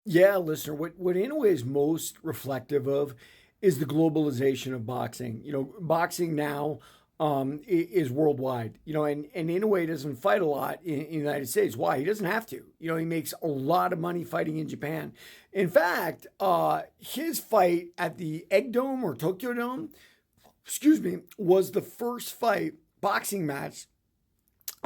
Yeah, listener, what Inoue is most reflective of is the globalization of boxing. Boxing now is worldwide. And Inoue doesn't fight a lot in the United States. Why? He doesn't have to. He makes a lot of money fighting in Japan. In fact, his fight at the Egg Dome or Tokyo Dome, excuse me, was the first fight boxing match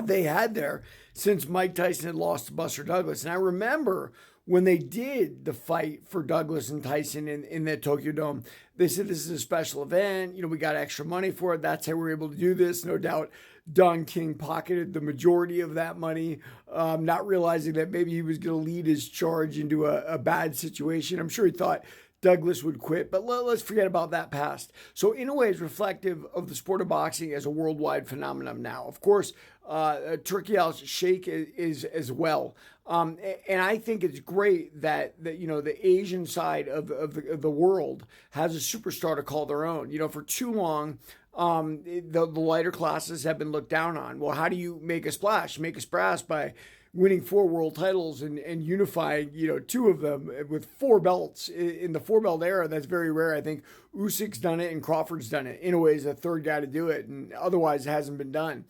they had there since Mike Tyson had lost to Buster Douglas. And I remember when they did the fight for Douglas and Tyson in the Tokyo Dome, they said this is a special event. We got extra money for it. That's how we're able to do this. No doubt Don King pocketed the majority of that money, not realizing that maybe he was going to lead his charge into a bad situation. I'm sure he thought Douglas would quit, but let's forget about that past. So, in a way, it's reflective of the sport of boxing as a worldwide phenomenon now. Of course, Turkey Al Sheikh is as well. And I think it's great that the Asian side of the world has a superstar to call their own. For too long, the lighter classes have been looked down on. Well, how do you make a splash? Make a splash by winning 4 world titles and unifying, two of them with 4 belts in the 4 belt era. That's very rare. I think Usyk's done it and Crawford's done it. In a way, is the third guy to do it, and otherwise it hasn't been done.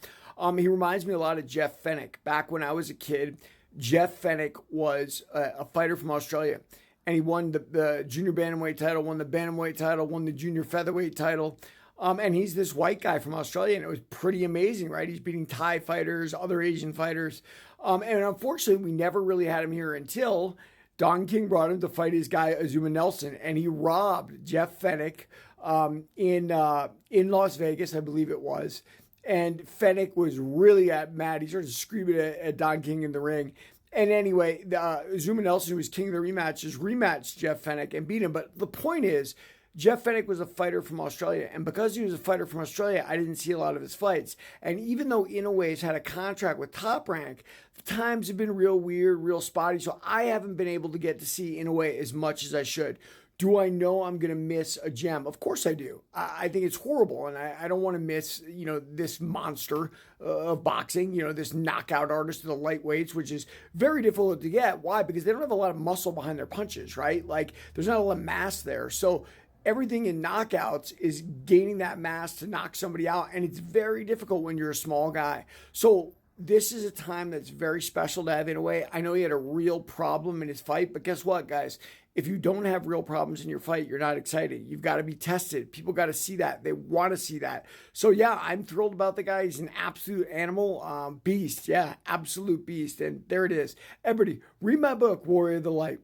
He reminds me a lot of Jeff Fenech. Back when I was a kid, Jeff Fenech was a fighter from Australia, and he won the junior bantamweight title, won the bantamweight title, won the junior featherweight title. And he's this white guy from Australia, and it was pretty amazing, right? He's beating Thai fighters, other Asian fighters. And unfortunately, we never really had him here until Don King brought him to fight his guy, Azuma Nelson, and he robbed Jeff Fenech in Las Vegas, I believe it was. And Fenech was really mad. He started screaming at Don King in the ring. And anyway, Azuma Nelson, who was king of the rematches, rematched Jeff Fenech and beat him. But the point is, Jeff Fenech was a fighter from Australia, and because he was a fighter from Australia, I didn't see a lot of his fights. And even though Inoue's had a contract with Top Rank, the times have been real weird, real spotty, so I haven't been able to get to see Inoue as much as I should. Do I know I'm going to miss a gem? Of course I do. I think it's horrible, and I don't want to miss, this monster of boxing, this knockout artist of the lightweights, which is very difficult to get. Why? Because they don't have a lot of muscle behind their punches, right? Like, there's not a lot of mass there. So everything in knockouts is gaining that mass to knock somebody out, and it's very difficult when you're a small guy. So this is a time that's very special to have Inoue. I know he had a real problem in his fight, but guess what, guys? If you don't have real problems in your fight, you're not exciting. You've got to be tested. People got to see that. They want to see that. So yeah, I'm thrilled about the guy. He's an absolute animal, beast. Yeah, absolute beast. And there it is. Everybody, read my book, Warrior of the Light.